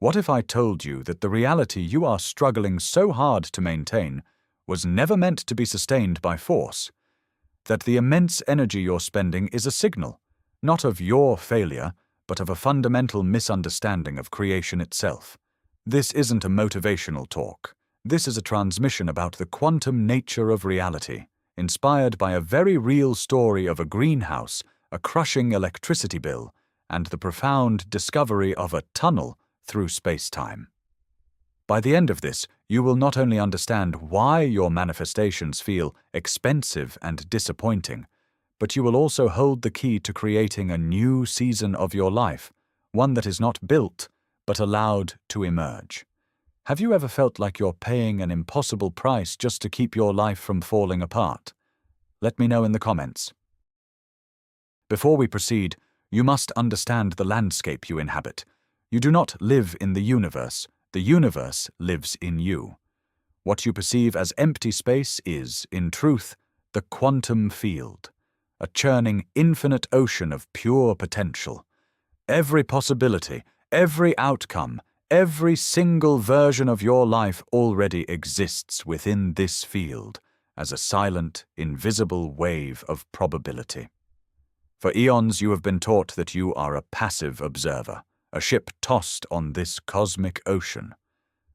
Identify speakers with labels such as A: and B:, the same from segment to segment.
A: What if I told you that the reality you are struggling so hard to maintain was never meant to be sustained by force? That the immense energy you're spending is a signal, not of your failure, but of a fundamental misunderstanding of creation itself. This isn't a motivational talk. This is a transmission about the quantum nature of reality, inspired by a very real story of a greenhouse, a crushing electricity bill, and the profound discovery of a tunnel through space-time. By the end of this, you will not only understand why your manifestations feel expensive and disappointing, but you will also hold the key to creating a new season of your life, one that is not built, but allowed to emerge. Have you ever felt like you're paying an impossible price just to keep your life from falling apart? Let me know in the comments. Before we proceed, you must understand the landscape you inhabit. You do not live in the universe lives in you. What you perceive as empty space is, in truth, the quantum field, a churning infinite ocean of pure potential. Every possibility, every outcome, every single version of your life already exists within this field as a silent, invisible wave of probability. For eons you have been taught that you are a passive observer, a ship tossed on this cosmic ocean.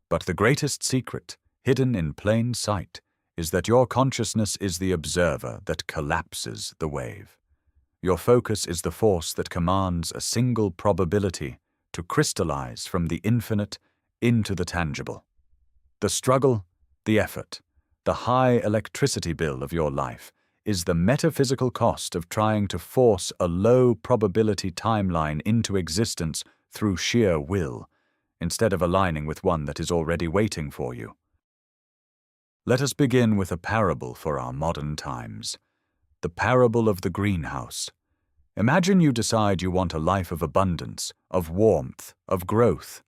A: But the greatest secret, hidden in plain sight, is that your consciousness is the observer that collapses the wave. Your focus is the force that commands a single probability to crystallize from the infinite into the tangible. The struggle, the effort, the high electricity bill of your life is the metaphysical cost of trying to force a low probability timeline into existence through sheer will, instead of aligning with one that is already waiting for you. Let us begin with a parable for our modern times. The parable of the greenhouse. Imagine you decide you want a life of abundance, of warmth, of growth.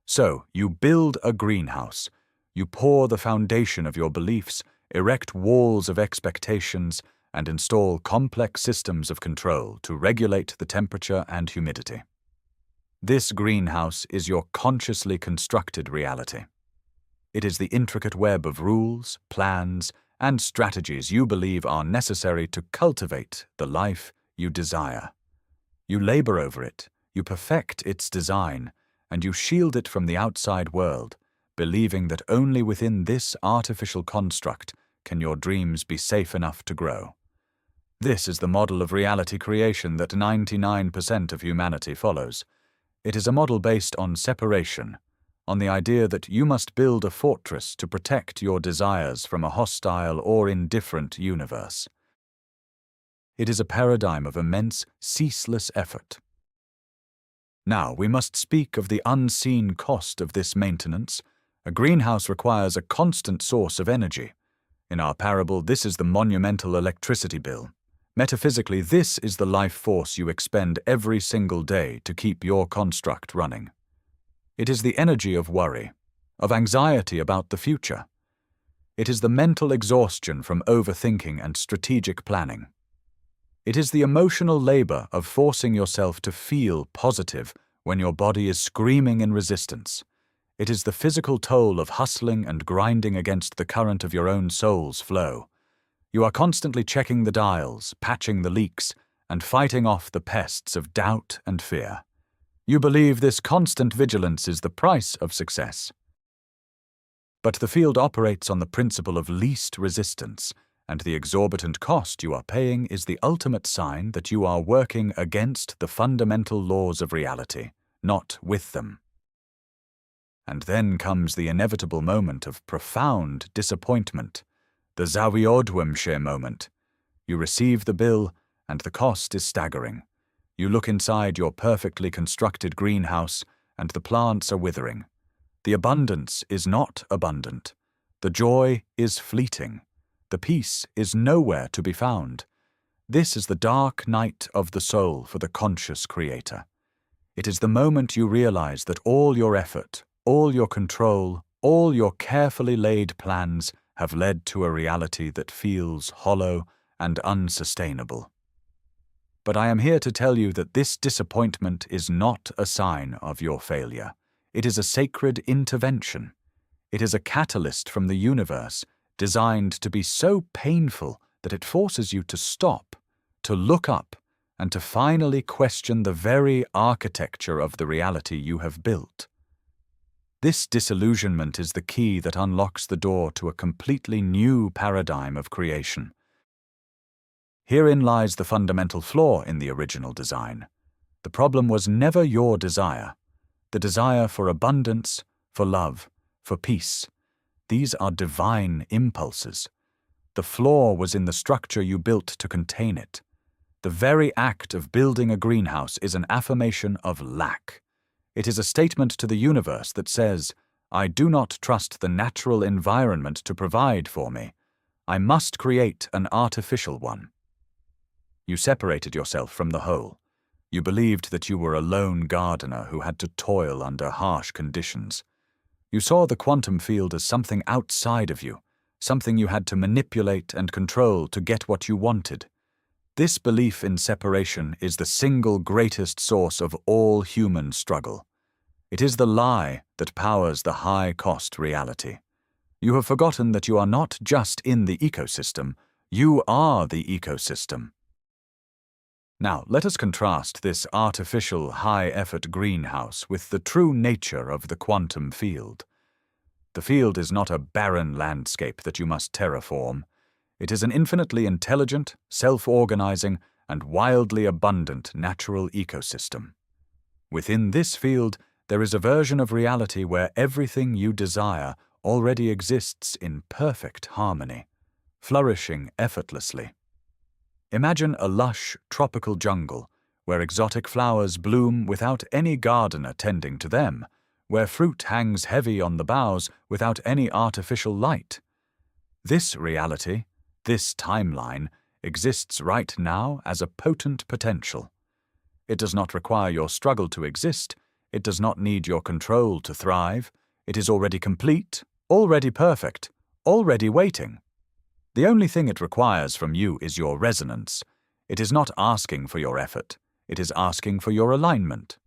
A: So, you build a greenhouse. You pour the foundation of your beliefs, erect walls of expectations, and install complex systems of control to regulate the temperature and humidity. This greenhouse is your consciously constructed reality. It is the intricate web of rules, plans, and strategies you believe are necessary to cultivate the life you desire. You labor over it, you perfect its design, and you shield it from the outside world, believing that only within this artificial construct can your dreams be safe enough to grow. This is the model of reality creation that 99% of humanity follows. It is a model based on separation, on the idea that you must build a fortress to protect your desires from a hostile or indifferent universe. It is a paradigm of immense, ceaseless effort. Now, we must speak of the unseen cost of this maintenance. A greenhouse requires a constant source of energy. In our parable, this is the monumental electricity bill. Metaphysically, this is the life force you expend every single day to keep your construct running. It is the energy of worry, of anxiety about the future. It is the mental exhaustion from overthinking and strategic planning. It is the emotional labor of forcing yourself to feel positive when your body is screaming in resistance. It is the physical toll of hustling and grinding against the current of your own soul's flow. You are constantly checking the dials, patching the leaks, and fighting off the pests of doubt and fear. You believe this constant vigilance is the price of success. But the field operates on the principle of least resistance, and the exorbitant cost you are paying is the ultimate sign that you are working against the fundamental laws of reality, not with them. And then comes the inevitable moment of profound disappointment, the zawiodłamsze moment. You receive the bill, and the cost is staggering. You look inside your perfectly constructed greenhouse, and the plants are withering. The abundance is not abundant. The joy is fleeting. The peace is nowhere to be found. This is the dark night of the soul for the conscious creator. It is the moment you realize that all your effort, all your control, all your carefully laid plans have led to a reality that feels hollow and unsustainable. But I am here to tell you that this disappointment is not a sign of your failure. It is a sacred intervention. It is a catalyst from the universe, designed to be so painful that it forces you to stop, to look up, and to finally question the very architecture of the reality you have built. This disillusionment is the key that unlocks the door to a completely new paradigm of creation. Herein lies the fundamental flaw in the original design. The problem was never your desire. The desire for abundance, for love, for peace. These are divine impulses. The flaw was in the structure you built to contain it. The very act of building a greenhouse is an affirmation of lack. It is a statement to the universe that says, I do not trust the natural environment to provide for me. I must create an artificial one. You separated yourself from the whole. You believed that you were a lone gardener who had to toil under harsh conditions. You saw the quantum field as something outside of you, something you had to manipulate and control to get what you wanted. This belief in separation is the single greatest source of all human struggle. It is the lie that powers the high-cost reality. You have forgotten that you are not just in the ecosystem, you are the ecosystem. Now, let us contrast this artificial, high-effort greenhouse with the true nature of the quantum field. The field is not a barren landscape that you must terraform. It is an infinitely intelligent, self-organizing, and wildly abundant natural ecosystem. Within this field, there is a version of reality where everything you desire already exists in perfect harmony, flourishing effortlessly. Imagine a lush, tropical jungle where exotic flowers bloom without any gardener tending to them, where fruit hangs heavy on the boughs without any artificial light. This reality, this timeline, exists right now as a potent potential. It does not require your struggle to exist. It does not need your control to thrive. It is already complete, already perfect, already waiting. The only thing it requires from you is your resonance. It is not asking for your effort. It is asking for your alignment.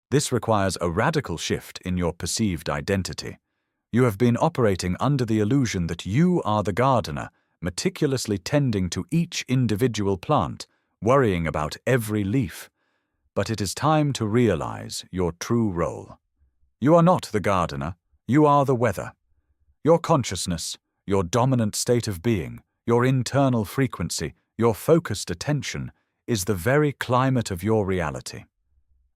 A: This requires a radical shift in your perceived identity. You have been operating under the illusion that you are the gardener, meticulously tending to each individual plant, worrying about every leaf. But it is time to realize your true role. You are not the gardener, you are the weather. Your consciousness, your dominant state of being, your internal frequency, your focused attention, is the very climate of your reality.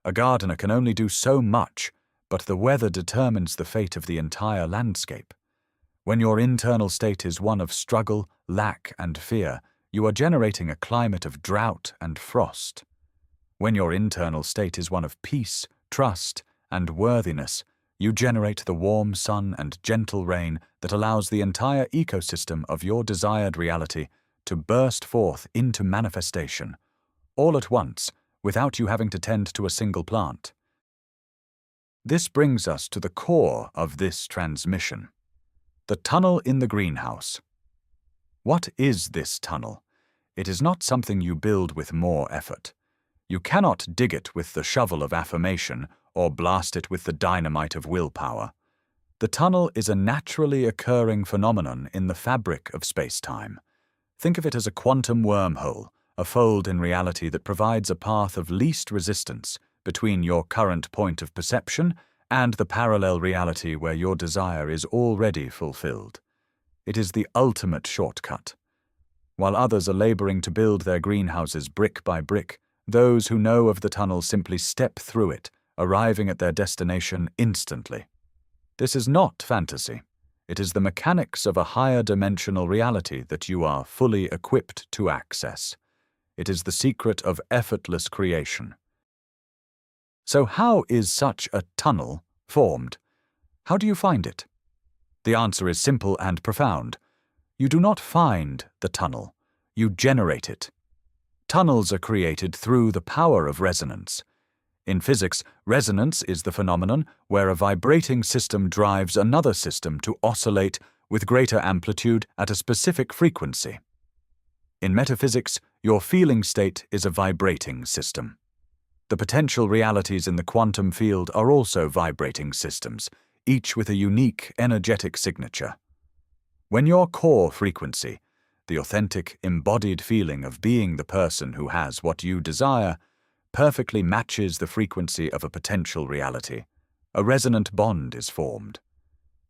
A: A gardener can only do so much, but the weather determines the fate of the entire landscape. When your internal state is one of struggle, lack, and fear, you are generating a climate of drought and frost. When your internal state is one of peace, trust, and worthiness, you generate the warm sun and gentle rain that allows the entire ecosystem of your desired reality to burst forth into manifestation, all at once, without you having to tend to a single plant. This brings us to the core of this transmission. The tunnel in the greenhouse. What is this tunnel? It is not something you build with more effort. You cannot dig it with the shovel of affirmation or blast it with the dynamite of willpower. The tunnel is a naturally occurring phenomenon in the fabric of space-time. Think of it as a quantum wormhole, a fold in reality that provides a path of least resistance between your current point of perception and the parallel reality where your desire is already fulfilled. It is the ultimate shortcut. While others are laboring to build their greenhouses brick by brick, those who know of the tunnel simply step through it, arriving at their destination instantly. This is not fantasy. It is the mechanics of a higher dimensional reality that you are fully equipped to access. It is the secret of effortless creation. So how is such a tunnel formed? How do you find it? The answer is simple and profound. You do not find the tunnel, you generate it. Tunnels are created through the power of resonance. In physics, resonance is the phenomenon where a vibrating system drives another system to oscillate with greater amplitude at a specific frequency. In metaphysics, your feeling state is a vibrating system. The potential realities in the quantum field are also vibrating systems, each with a unique energetic signature. When your core frequency, the authentic, embodied feeling of being the person who has what you desire, perfectly matches the frequency of a potential reality, a resonant bond is formed.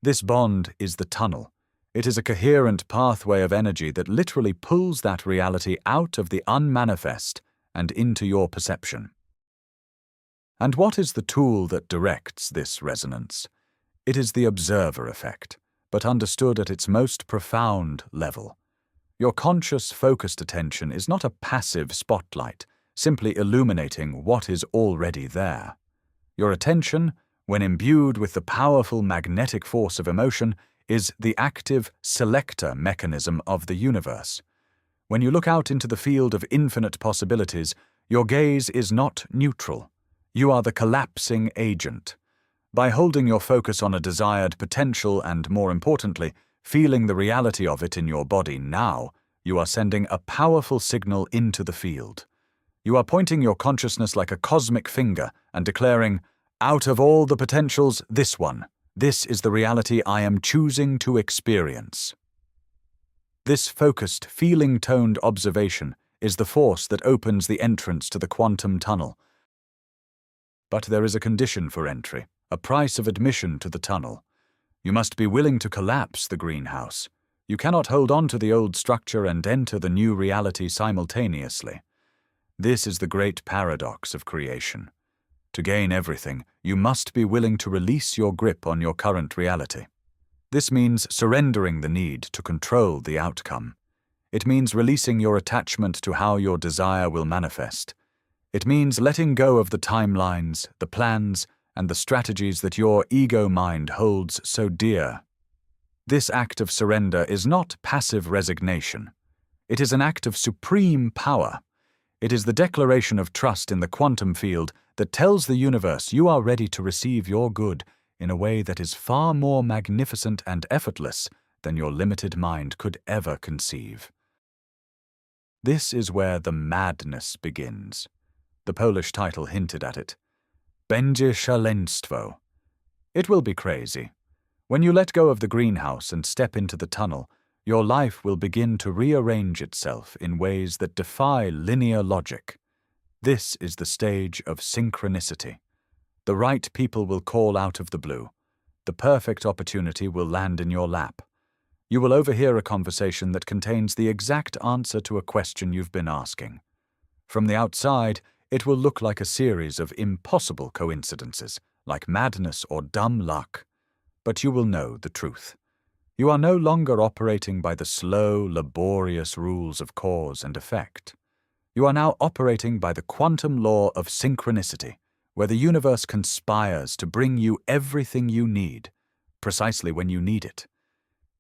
A: This bond is the tunnel. It is a coherent pathway of energy that literally pulls that reality out of the unmanifest and into your perception. And what is the tool that directs this resonance? It is the observer effect, but understood at its most profound level. Your conscious, focused attention is not a passive spotlight, simply illuminating what is already there. Your attention, when imbued with the powerful magnetic force of emotion, is the active selector mechanism of the universe. When you look out into the field of infinite possibilities, your gaze is not neutral. You are the collapsing agent. By holding your focus on a desired potential and, more importantly, feeling the reality of it in your body now, you are sending a powerful signal into the field. You are pointing your consciousness like a cosmic finger and declaring, "Out of all the potentials, this one. This is the reality I am choosing to experience." This focused, feeling-toned observation is the force that opens the entrance to the quantum tunnel. But there is a condition for entry, a price of admission to the tunnel. You must be willing to collapse the greenhouse. You cannot hold on to the old structure and enter the new reality simultaneously. This is the great paradox of creation. To gain everything, you must be willing to release your grip on your current reality. This means surrendering the need to control the outcome. It means releasing your attachment to how your desire will manifest. It means letting go of the timelines, the plans, and the strategies that your ego mind holds so dear. This act of surrender is not passive resignation. It is an act of supreme power. It is the declaration of trust in the quantum field that tells the universe you are ready to receive your good in a way that is far more magnificent and effortless than your limited mind could ever conceive. This is where the madness begins. The Polish title hinted at it. Będzie szaleństwo. It will be crazy. When you let go of the greenhouse and step into the tunnel, your life will begin to rearrange itself in ways that defy linear logic. This is the stage of synchronicity. The right people will call out of the blue. The perfect opportunity will land in your lap. You will overhear a conversation that contains the exact answer to a question you've been asking. From the outside, it will look like a series of impossible coincidences, like madness or dumb luck. But you will know the truth. You are no longer operating by the slow, laborious rules of cause and effect. You are now operating by the quantum law of synchronicity, where the universe conspires to bring you everything you need, precisely when you need it.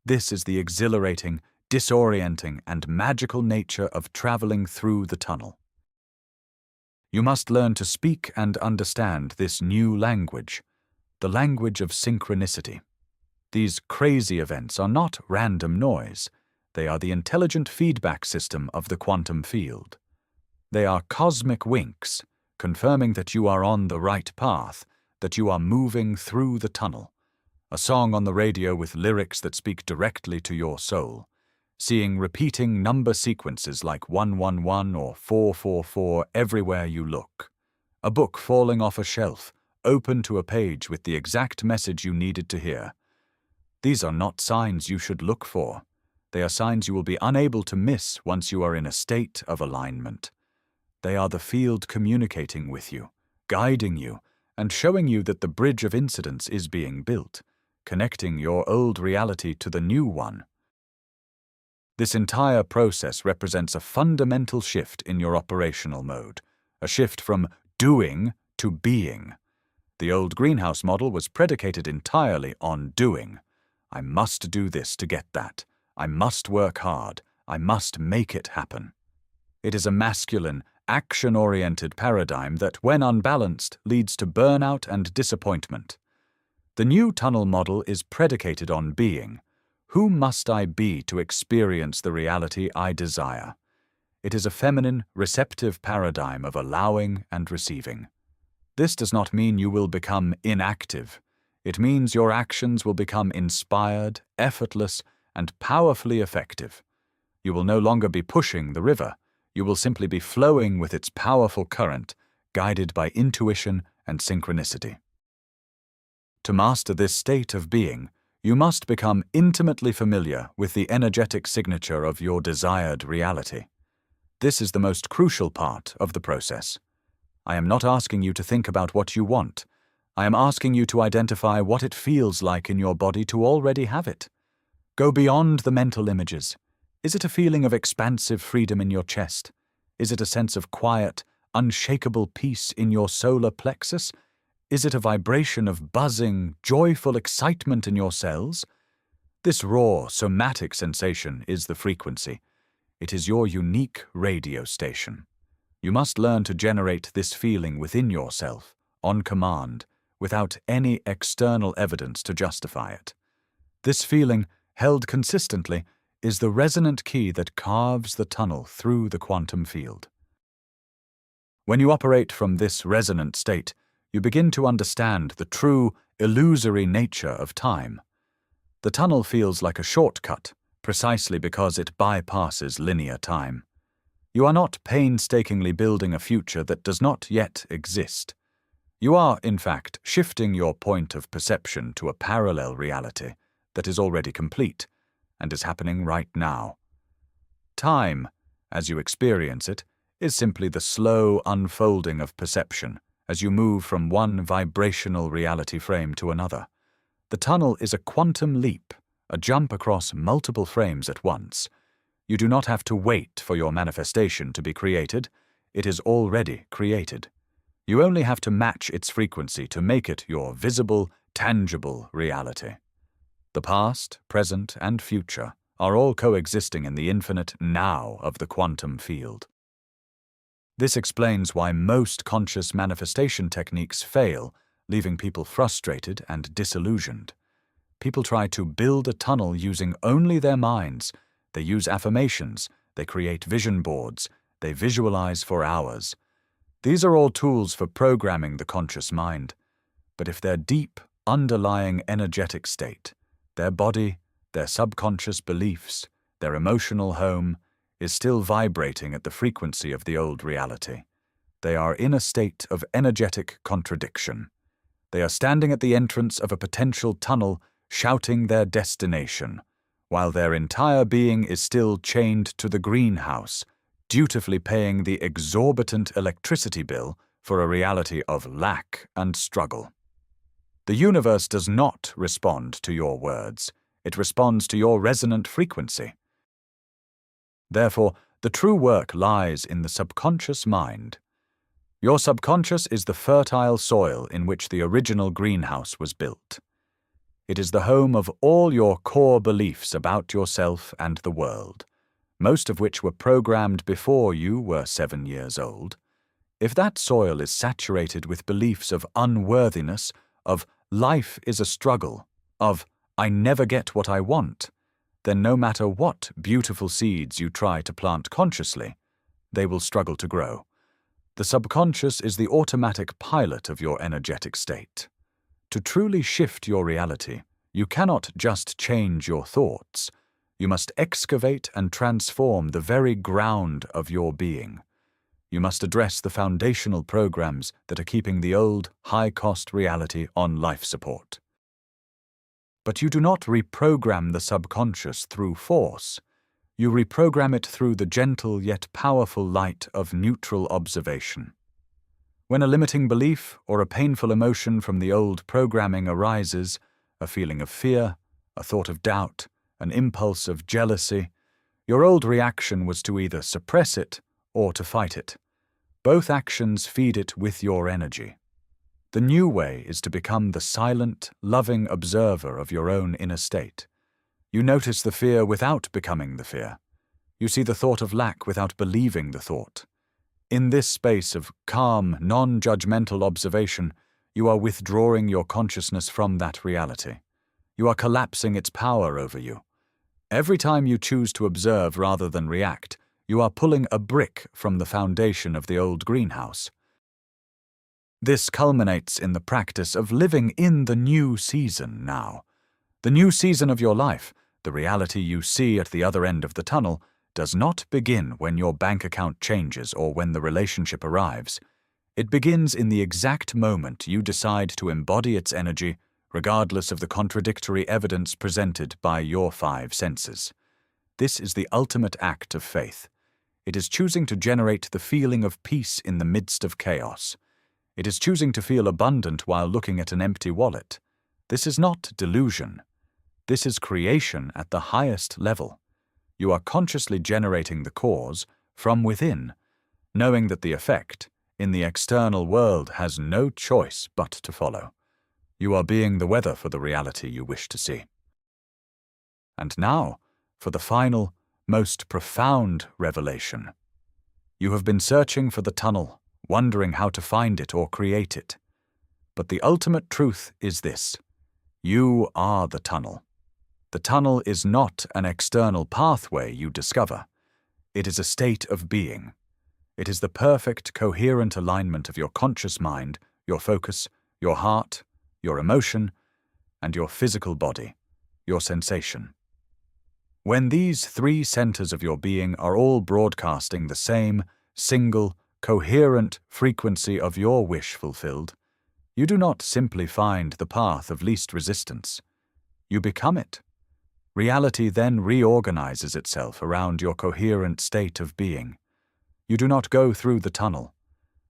A: This is the exhilarating, disorienting, and magical nature of traveling through the tunnel. You must learn to speak and understand this new language, the language of synchronicity. These crazy events are not random noise. They are the intelligent feedback system of the quantum field. They are cosmic winks, confirming that you are on the right path, that you are moving through the tunnel. A song on the radio with lyrics that speak directly to your soul. Seeing repeating number sequences like 111 or 444 everywhere you look. A book falling off a shelf, open to a page with the exact message you needed to hear. These are not signs you should look for. They are signs you will be unable to miss once you are in a state of alignment. They are the field communicating with you, guiding you, and showing you that the bridge of incidents is being built, connecting your old reality to the new one. This entire process represents a fundamental shift in your operational mode, a shift from doing to being. The old greenhouse model was predicated entirely on doing. I must do this to get that. I must work hard. I must make it happen. It is a masculine, action-oriented paradigm that, when unbalanced, leads to burnout and disappointment. The new tunnel model is predicated on being. Who must I be to experience the reality I desire? It is a feminine, receptive paradigm of allowing and receiving. This does not mean you will become inactive. It means your actions will become inspired, effortless, and powerfully effective. You will no longer be pushing the river. You will simply be flowing with its powerful current, guided by intuition and synchronicity. To master this state of being, you must become intimately familiar with the energetic signature of your desired reality. This is the most crucial part of the process. I am not asking you to think about what you want. I am asking you to identify what it feels like in your body to already have it. Go beyond the mental images. Is it a feeling of expansive freedom in your chest? Is it a sense of quiet, unshakable peace in your solar plexus? Is it a vibration of buzzing, joyful excitement in your cells? This raw, somatic sensation is the frequency. It is your unique radio station. You must learn to generate this feeling within yourself, on command, without any external evidence to justify it. This feeling, held consistently, is the resonant key that carves the tunnel through the quantum field. When you operate from this resonant state, you begin to understand the true, illusory nature of time. The tunnel feels like a shortcut, precisely because it bypasses linear time. You are not painstakingly building a future that does not yet exist. You are, in fact, shifting your point of perception to a parallel reality that is already complete and is happening right now. Time, as you experience it, is simply the slow unfolding of perception as you move from one vibrational reality frame to another. The tunnel is a quantum leap, a jump across multiple frames at once. You do not have to wait for your manifestation to be created. It is already created. You only have to match its frequency to make it your visible, tangible reality. The past, present, and future are all coexisting in the infinite now of the quantum field. This explains why most conscious manifestation techniques fail, leaving people frustrated and disillusioned. People try to build a tunnel using only their minds. They use affirmations, they create vision boards, they visualize for hours. These are all tools for programming the conscious mind. But if their deep, underlying energetic state, their body, their subconscious beliefs, their emotional home, is still vibrating at the frequency of the old reality, they are in a state of energetic contradiction. They are standing at the entrance of a potential tunnel, shouting their destination, while their entire being is still chained to the greenhouse, dutifully paying the exorbitant electricity bill for a reality of lack and struggle. The universe does not respond to your words. It responds to your resonant frequency. Therefore, the true work lies in the subconscious mind. Your subconscious is the fertile soil in which the original greenhouse was built. It is the home of all your core beliefs about yourself and the world, most of which were programmed before you were 7 years old. If that soil is saturated with beliefs of unworthiness, of life is a struggle, of I never get what I want, then no matter what beautiful seeds you try to plant consciously, they will struggle to grow. The subconscious is the automatic pilot of your energetic state. To truly shift your reality, you cannot just change your thoughts. You must excavate and transform the very ground of your being. You must address the foundational programs that are keeping the old, high-cost reality on life support. But you do not reprogram the subconscious through force. You reprogram it through the gentle yet powerful light of neutral observation. When a limiting belief or a painful emotion from the old programming arises, a feeling of fear, a thought of doubt, an impulse of jealousy, your old reaction was to either suppress it or to fight it. Both actions feed it with your energy. The new way is to become the silent, loving observer of your own inner state. You notice the fear without becoming the fear. You see the thought of lack without believing the thought. In this space of calm, non-judgmental observation, you are withdrawing your consciousness from that reality. You are collapsing its power over you. Every time you choose to observe rather than react, You are pulling a brick from the foundation of the old greenhouse. This culminates in the practice of living in the new season now. The new season of your life, the reality you see at the other end of the tunnel, does not begin when your bank account changes or when the relationship arrives. It begins in the exact moment you decide to embody its energy, regardless of the contradictory evidence presented by your 5 senses. This is the ultimate act of faith. It is choosing to generate the feeling of peace in the midst of chaos. It is choosing to feel abundant while looking at an empty wallet. This is not delusion. This is creation at the highest level. You are consciously generating the cause from within, knowing that the effect in the external world has no choice but to follow. You are being the weather for the reality you wish to see. And now, for the final, most profound revelation. You have been searching for the tunnel, wondering how to find it or create it. But the ultimate truth is this: you are the tunnel. The tunnel is not an external pathway you discover. It is a state of being. It is the perfect, coherent alignment of your conscious mind, your focus, your heart, your emotion, and your physical body, your sensation. When these 3 centers of your being are all broadcasting the same, single, coherent frequency of your wish fulfilled, you do not simply find the path of least resistance. You become it. Reality then reorganizes itself around your coherent state of being. You do not go through the tunnel.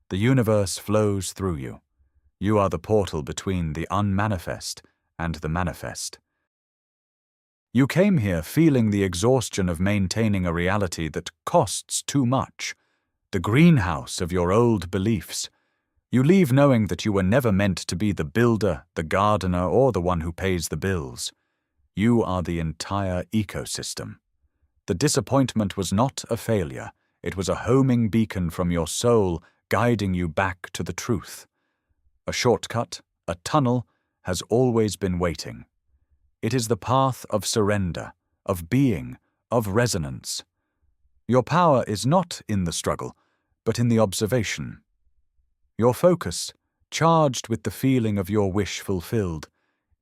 A: The universe flows through you. You are the portal between the unmanifest and the manifest. You came here feeling the exhaustion of maintaining a reality that costs too much, the greenhouse of your old beliefs. You leave knowing that you were never meant to be the builder, the gardener, or the one who pays the bills. You are the entire ecosystem. The disappointment was not a failure. It was a homing beacon from your soul guiding you back to the truth. A shortcut, a tunnel, has always been waiting. It is the path of surrender, of being, of resonance. Your power is not in the struggle, but in the observation. Your focus, charged with the feeling of your wish fulfilled,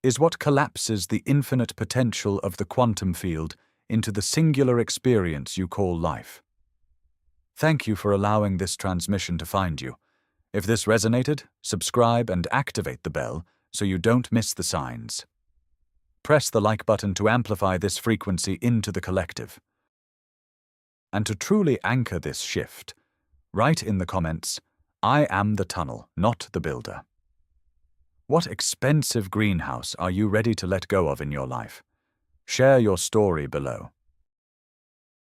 A: is what collapses the infinite potential of the quantum field into the singular experience you call life. Thank you for allowing this transmission to find you. If this resonated, subscribe and activate the bell so you don't miss the signs. Press the like button to amplify this frequency into the collective. And to truly anchor this shift, write in the comments, "I am the tunnel, not the builder." What expensive greenhouse are you ready to let go of in your life? Share your story below.